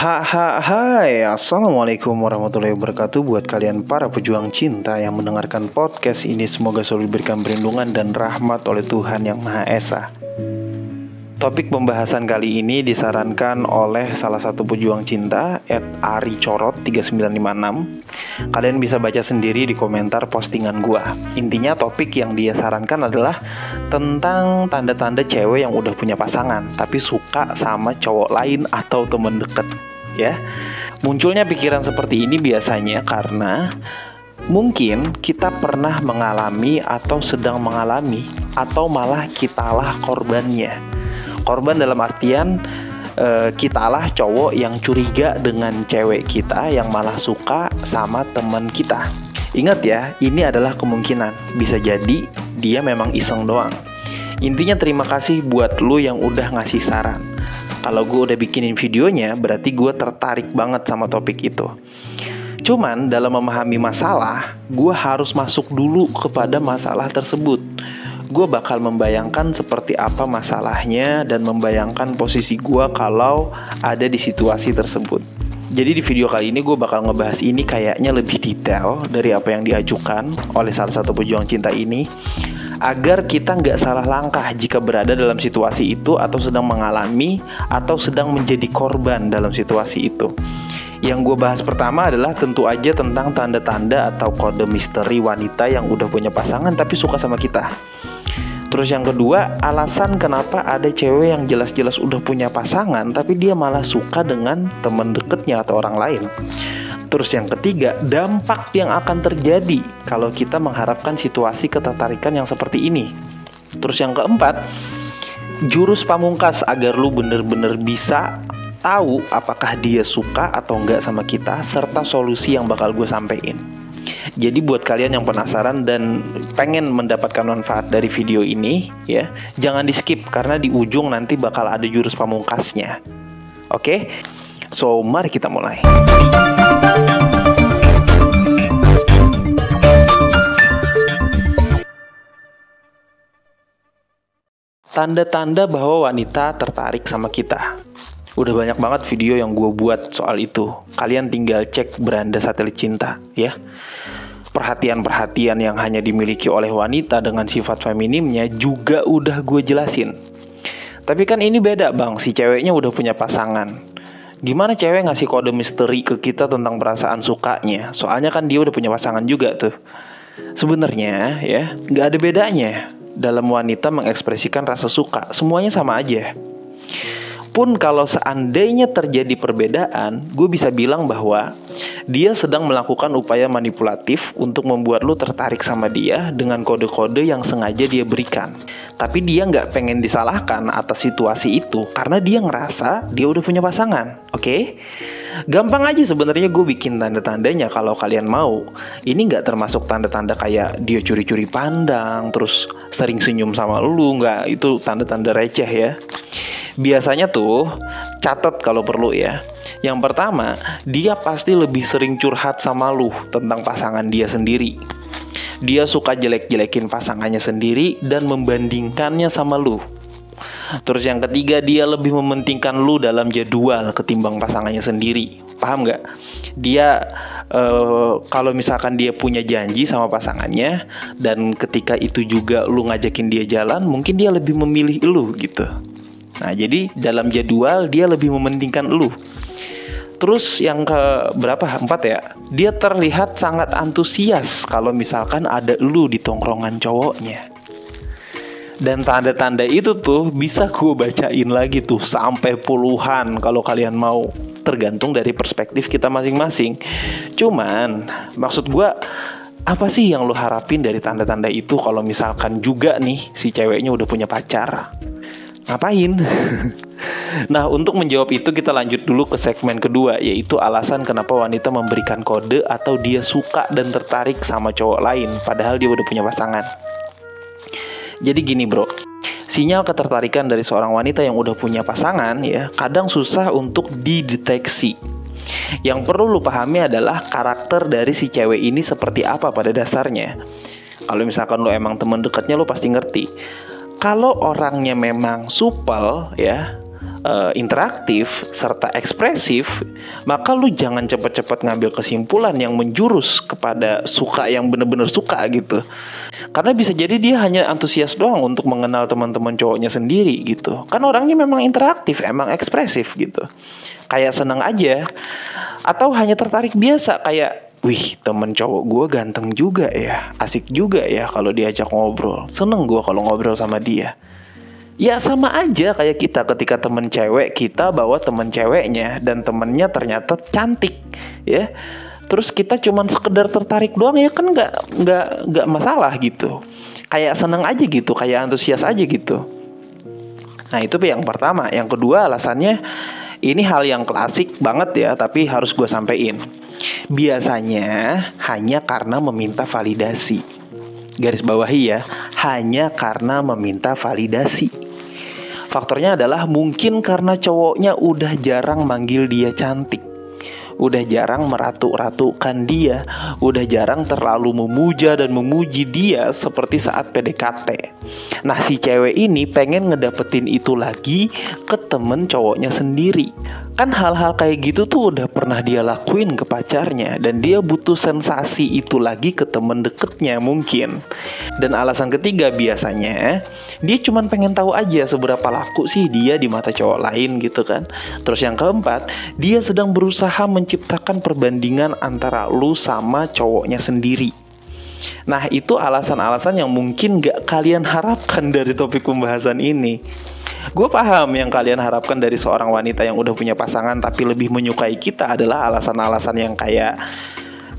Hai, Assalamualaikum warahmatullahi wabarakatuh. Buat kalian para pejuang cinta yang mendengarkan podcast ini, semoga selalu diberikan perlindungan dan rahmat oleh Tuhan Yang Maha Esa. Topik pembahasan kali ini disarankan oleh salah satu pejuang cinta @aricorot3956. Kalian bisa baca sendiri di komentar postingan gua. Intinya topik yang dia sarankan adalah tentang tanda-tanda cewek yang udah punya pasangan tapi suka sama cowok lain atau temen deket, ya. Munculnya pikiran seperti ini biasanya karena mungkin kita pernah mengalami atau sedang mengalami, atau malah kitalah korbannya. Korban dalam artian kitalah cowok yang curiga dengan cewek kita yang malah suka sama teman kita. Ingat ya, ini adalah kemungkinan. Bisa jadi dia memang iseng doang. Intinya terima kasih buat lu yang udah ngasih saran. Kalau gue udah bikinin videonya, berarti gue tertarik banget sama topik itu. Cuman dalam memahami masalah, gue harus masuk dulu kepada masalah tersebut. Gue bakal membayangkan seperti apa masalahnya dan membayangkan posisi gue kalau ada di situasi tersebut. Jadi di video kali ini gue bakal ngebahas ini kayaknya lebih detail dari apa yang diajukan oleh salah satu pejuang cinta ini, agar kita nggak salah langkah jika berada dalam situasi itu atau sedang mengalami atau sedang menjadi korban dalam situasi itu. Yang gue bahas pertama adalah tentu aja tentang tanda-tanda atau kode misteri wanita yang udah punya pasangan tapi suka sama kita. Terus yang kedua, alasan kenapa ada cewek yang jelas-jelas udah punya pasangan tapi dia malah suka dengan teman deketnya atau orang lain. Terus yang ketiga, dampak yang akan terjadi kalau kita mengharapkan situasi ketertarikan yang seperti ini. Terus yang keempat, jurus pamungkas agar lu bener-bener bisa tahu apakah dia suka atau enggak sama kita, serta solusi yang bakal gue sampein. Jadi buat kalian yang penasaran dan pengen mendapatkan manfaat dari video ini, ya, jangan di skip karena di ujung nanti bakal ada jurus pamungkasnya. Oke? So, mari kita mulai. Tanda-tanda bahwa wanita tertarik sama kita. Udah banyak banget video yang gue buat soal itu. Kalian tinggal cek Beranda Satelit Cinta, ya. Perhatian-perhatian yang hanya dimiliki oleh wanita dengan sifat feminimnya juga udah gue jelasin. Tapi kan ini beda bang, si ceweknya udah punya pasangan. Gimana cewek ngasih kode misteri ke kita tentang perasaan sukanya? Soalnya kan dia udah punya pasangan juga tuh. Sebenarnya ya, gak ada bedanya dalam wanita mengekspresikan rasa suka. Semuanya sama aja. Pun kalau seandainya terjadi perbedaan, gue bisa bilang bahwa dia sedang melakukan upaya manipulatif untuk membuat lu tertarik sama dia dengan kode-kode yang sengaja dia berikan. Tapi dia nggak pengen disalahkan atas situasi itu karena dia ngerasa dia udah punya pasangan. Oke? Gampang aja sebenarnya gue bikin tanda-tandanya kalau kalian mau. Ini nggak termasuk tanda-tanda kayak dia curi-curi pandang, terus sering senyum sama lu, nggak. Itu tanda-tanda receh ya. Biasanya tuh, catat kalau perlu ya. Yang pertama, dia pasti lebih sering curhat sama lu tentang pasangan dia sendiri. Dia suka jelek-jelekin pasangannya sendiri dan membandingkannya sama lu. Terus yang ketiga, dia lebih mementingkan lu dalam jadwal ketimbang pasangannya sendiri. Paham gak? Dia kalau misalkan dia punya janji sama pasangannya dan ketika itu juga lu ngajakin dia jalan, mungkin dia lebih memilih lu gitu. Nah, jadi dalam jadwal dia lebih mementingkan lu. Terus yang ke berapa? 4 ya. Dia terlihat sangat antusias kalau misalkan ada lu di tongkrongan cowoknya. Dan tanda-tanda itu tuh bisa gue bacain lagi tuh sampai puluhan kalau kalian mau. Tergantung dari perspektif kita masing-masing. Cuman maksud gue, apa sih yang lu harapin dari tanda-tanda itu kalau misalkan juga nih si ceweknya udah punya pacar? Ngapain? Nah, untuk menjawab itu kita lanjut dulu ke segmen kedua, yaitu alasan kenapa wanita memberikan kode atau dia suka dan tertarik sama cowok lain padahal dia udah punya pasangan. Jadi gini bro, sinyal ketertarikan dari seorang wanita yang udah punya pasangan ya kadang susah untuk dideteksi. Yang perlu lu pahami adalah karakter dari si cewek ini seperti apa pada dasarnya. Kalau misalkan lu emang temen dekatnya, lu pasti ngerti. Kalau orangnya memang supel ya, interaktif serta ekspresif, maka lu jangan cepet-cepet ngambil kesimpulan yang menjurus kepada suka yang bener-bener suka gitu. Karena bisa jadi dia hanya antusias doang untuk mengenal teman-teman cowoknya sendiri gitu. Kan orangnya memang interaktif, emang ekspresif gitu. Kayak seneng aja. Atau hanya tertarik biasa kayak, wih, temen cowok gue ganteng juga ya, asik juga ya kalau diajak ngobrol. Seneng gue kalau ngobrol sama dia. Ya sama aja kayak kita ketika temen cewek kita bawa temen ceweknya dan temennya ternyata cantik, ya. Terus kita cuman sekedar tertarik doang, ya kan nggak masalah gitu. Kayak seneng aja gitu, kayak antusias aja gitu. Nah itu yang pertama. Yang kedua alasannya, ini hal yang klasik banget ya, tapi harus gue sampein. Biasanya hanya karena meminta validasi. Garis bawahi ya, hanya karena meminta validasi. Faktornya adalah mungkin karena cowoknya udah jarang manggil dia cantik, udah jarang meratu-ratukan dia, udah jarang terlalu memuja dan memuji dia seperti saat PDKT. Nah si cewek ini pengen ngedapetin itu lagi ke temen cowoknya sendiri. Kan hal-hal kayak gitu tuh udah pernah dia lakuin ke pacarnya, dan dia butuh sensasi itu lagi ke temen deketnya mungkin. Dan alasan ketiga biasanya dia cuman pengen tahu aja seberapa laku sih dia di mata cowok lain gitu kan. Terus yang keempat, dia sedang berusaha menciptakan perbandingan antara lu sama cowoknya sendiri. Nah itu alasan-alasan yang mungkin gak kalian harapkan dari topik pembahasan ini. Gue paham yang kalian harapkan dari seorang wanita yang udah punya pasangan tapi lebih menyukai kita adalah alasan-alasan yang kayak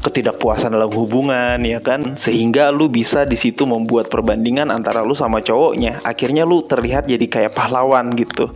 ketidakpuasan dalam hubungan, ya kan? Sehingga lu bisa di situ membuat perbandingan antara lu sama cowoknya. Akhirnya lu terlihat jadi kayak pahlawan gitu.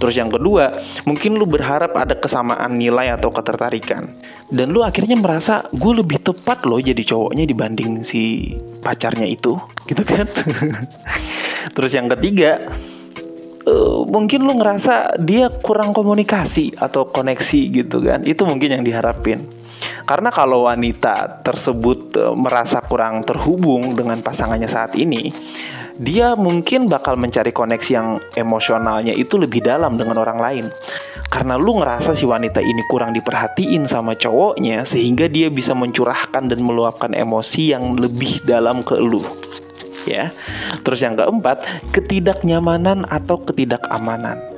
Terus yang kedua, mungkin lu berharap ada kesamaan nilai atau ketertarikan. Dan lu akhirnya merasa gue lebih tepat loh jadi cowoknya dibanding si pacarnya itu, gitu kan? Terus yang ketiga, mungkin lu ngerasa dia kurang komunikasi atau koneksi gitu kan. Itu mungkin yang diharapin. Karena kalau wanita tersebut merasa kurang terhubung dengan pasangannya saat ini, dia mungkin bakal mencari koneksi yang emosionalnya itu lebih dalam dengan orang lain. Karena lu ngerasa si wanita ini kurang diperhatiin sama cowoknya, sehingga dia bisa mencurahkan dan meluapkan emosi yang lebih dalam ke lu. Ya. Terus yang keempat, ketidaknyamanan atau ketidakamanan.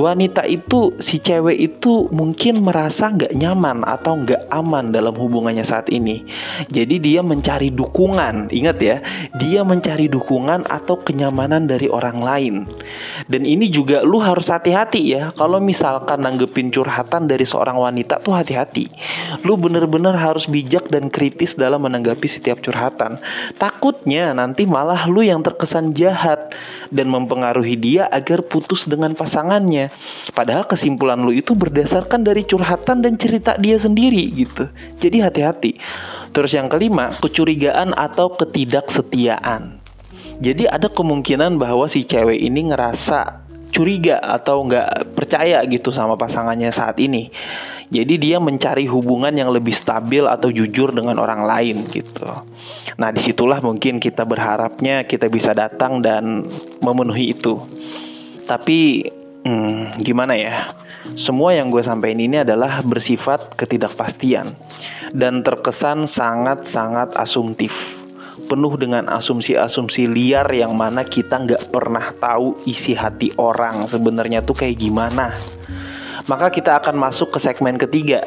Wanita itu, si cewek itu mungkin merasa gak nyaman atau gak aman dalam hubungannya saat ini. Jadi dia mencari dukungan. Ingat ya, dia mencari dukungan atau kenyamanan dari orang lain. Dan ini juga lu harus hati-hati ya. Kalau misalkan nanggepin curhatan dari seorang wanita tuh hati-hati. Lu bener-bener harus bijak dan kritis dalam menanggapi setiap curhatan. Takutnya nanti malah lu yang terkesan jahat dan mempengaruhi dia agar putus dengan pasangannya. Padahal kesimpulan lu itu berdasarkan dari curhatan dan cerita dia sendiri gitu. Jadi hati-hati. Terus yang kelima, kecurigaan atau ketidaksetiaan. Jadi ada kemungkinan bahwa si cewek ini ngerasa curiga atau nggak percaya gitu sama pasangannya saat ini. Jadi dia mencari hubungan yang lebih stabil atau jujur dengan orang lain gitu. Nah disitulah mungkin kita berharapnya kita bisa datang dan memenuhi itu. Tapi gimana ya? Semua yang gue sampaikan ini adalah bersifat ketidakpastian dan terkesan sangat-sangat asumtif. Penuh dengan asumsi-asumsi liar yang mana kita nggak pernah tahu isi hati orang sebenarnya tuh kayak gimana. Maka kita akan masuk ke segmen ketiga,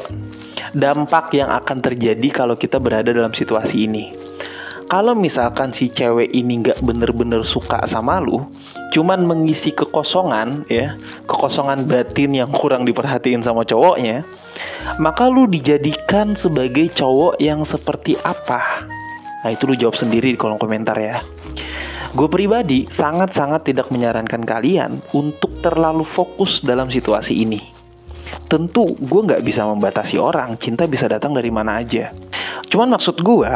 dampak yang akan terjadi kalau kita berada dalam situasi ini. Kalau misalkan si cewek ini gak bener-bener suka sama lu, cuman mengisi kekosongan ya, kekosongan batin yang kurang diperhatiin sama cowoknya, maka lu dijadikan sebagai cowok yang seperti apa? Nah itu lu jawab sendiri di kolom komentar ya. Gue pribadi sangat-sangat tidak menyarankan kalian untuk terlalu fokus dalam situasi ini. Tentu gue gak bisa membatasi orang, cinta bisa datang dari mana aja. Cuman maksud gue,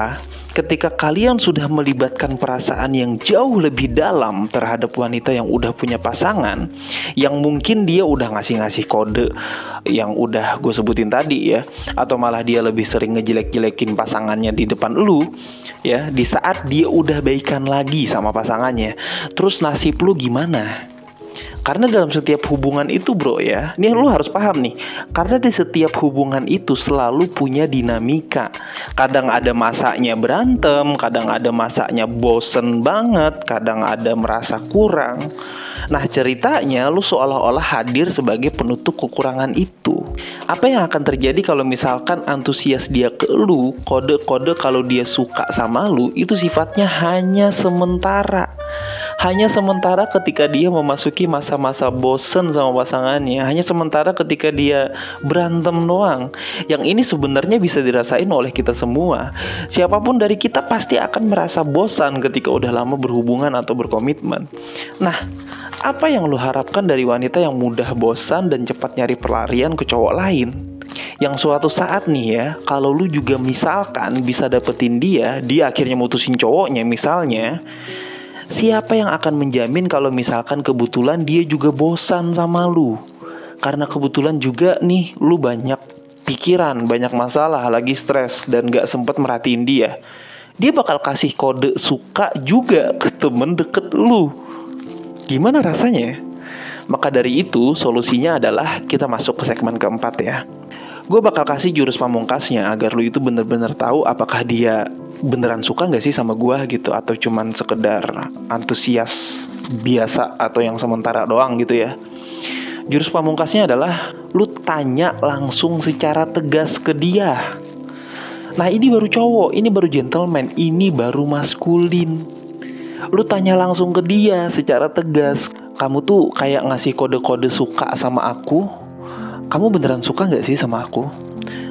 ketika kalian sudah melibatkan perasaan yang jauh lebih dalam terhadap wanita yang udah punya pasangan, yang mungkin dia udah ngasih-ngasih kode yang udah gue sebutin tadi ya, atau malah dia lebih sering ngejelek-jelekin pasangannya di depan lu ya, di saat dia udah baikan lagi sama pasangannya, terus nasib lu gimana? Karena dalam setiap hubungan itu bro ya, ini lu harus paham nih. Karena di setiap hubungan itu selalu punya dinamika. Kadang ada masanya berantem, kadang ada masanya bosen banget, kadang ada merasa kurang. Nah ceritanya lu seolah-olah hadir sebagai penutup kekurangan itu. Apa yang akan terjadi kalau misalkan antusias dia ke lu, kode-kode kalau dia suka sama lu, itu sifatnya hanya sementara. Hanya sementara ketika dia memasuki masa-masa bosen sama pasangannya. Hanya sementara ketika dia berantem doang. Yang ini sebenarnya bisa dirasain oleh kita semua. Siapapun dari kita pasti akan merasa bosan ketika udah lama berhubungan atau berkomitmen. Nah, apa yang lu harapkan dari wanita yang mudah bosan dan cepat nyari pelarian ke cowok lain? Yang suatu saat nih ya, kalau lu juga misalkan bisa dapetin dia akhirnya mutusin cowoknya misalnya, siapa yang akan menjamin kalau misalkan kebetulan dia juga bosan sama lu? Karena kebetulan juga nih lu banyak pikiran, banyak masalah, lagi stres dan gak sempet merhatiin dia. Dia bakal kasih kode suka juga ke temen deket lu. Gimana rasanya? Maka dari itu solusinya adalah kita masuk ke segmen keempat ya. Gue bakal kasih jurus pamungkasnya agar lu itu bener-bener tahu apakah dia beneran suka gak sih sama gue gitu, atau cuman sekedar antusias biasa atau yang sementara doang gitu ya. Jurus pamungkasnya adalah lu tanya langsung secara tegas ke dia. Nah ini baru cowok, ini baru gentleman, ini baru maskulin. Lu tanya langsung ke dia secara tegas. Kamu tuh kayak ngasih kode-kode suka sama aku. Kamu beneran suka gak sih sama aku?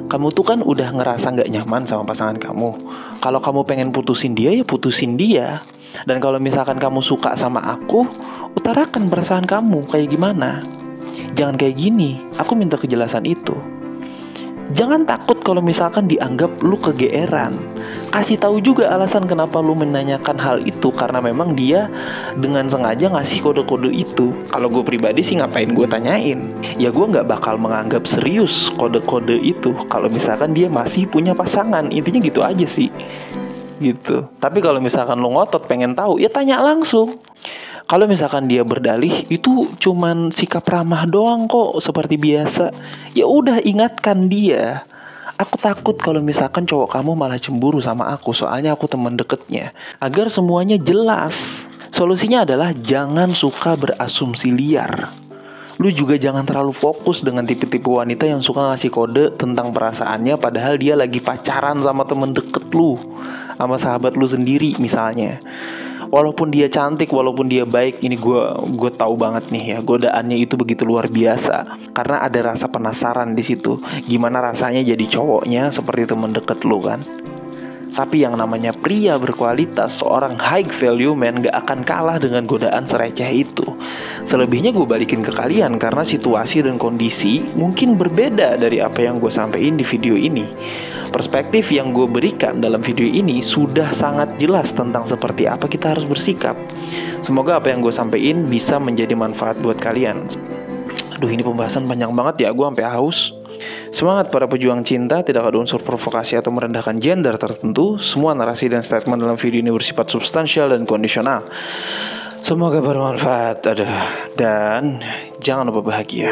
Kamu tuh kan udah ngerasa gak nyaman sama pasangan kamu. Kalau kamu pengen putusin dia, ya putusin dia. Dan kalau misalkan kamu suka sama aku, utarakan perasaan kamu kayak gimana. Jangan kayak gini, aku minta kejelasan itu. Jangan takut kalau misalkan dianggap lu kegeeran. Kasih tahu juga alasan kenapa lu menanyakan hal itu, karena memang dia dengan sengaja ngasih kode-kode itu. Kalau gue pribadi sih ngapain gue tanyain? Ya gue gak bakal menganggap serius kode-kode itu kalau misalkan dia masih punya pasangan. Intinya gitu aja sih gitu. Tapi kalau misalkan lu ngotot pengen tahu, ya tanya langsung. Kalau misalkan dia berdalih itu cuman sikap ramah doang kok seperti biasa, ya udah ingatkan dia. Aku takut kalau misalkan cowok kamu malah cemburu sama aku, soalnya aku teman deketnya. Agar semuanya jelas. Solusinya adalah jangan suka berasumsi liar. Lu juga jangan terlalu fokus dengan tipe-tipe wanita yang suka ngasih kode tentang perasaannya padahal dia lagi pacaran sama temen deket lu, sama sahabat lu sendiri misalnya. Walaupun dia cantik, walaupun dia baik, ini gue tahu banget nih ya, godaannya itu begitu luar biasa. Karena ada rasa penasaran di situ. Gimana rasanya jadi cowoknya seperti temen deket lu kan? Tapi yang namanya pria berkualitas, seorang high value man gak akan kalah dengan godaan sereceh itu. Selebihnya gue balikin ke kalian karena situasi dan kondisi mungkin berbeda dari apa yang gue sampein di video ini. Perspektif yang gue berikan dalam video ini sudah sangat jelas tentang seperti apa kita harus bersikap. Semoga apa yang gue sampein bisa menjadi manfaat buat kalian. Aduh ini pembahasan panjang banget ya, gue sampai haus. Semangat para pejuang cinta, tidak ada unsur provokasi atau merendahkan gender tertentu. Semua narasi dan statement dalam video ini bersifat substansial dan kondisional. Semoga bermanfaat, dan jangan lupa bahagia.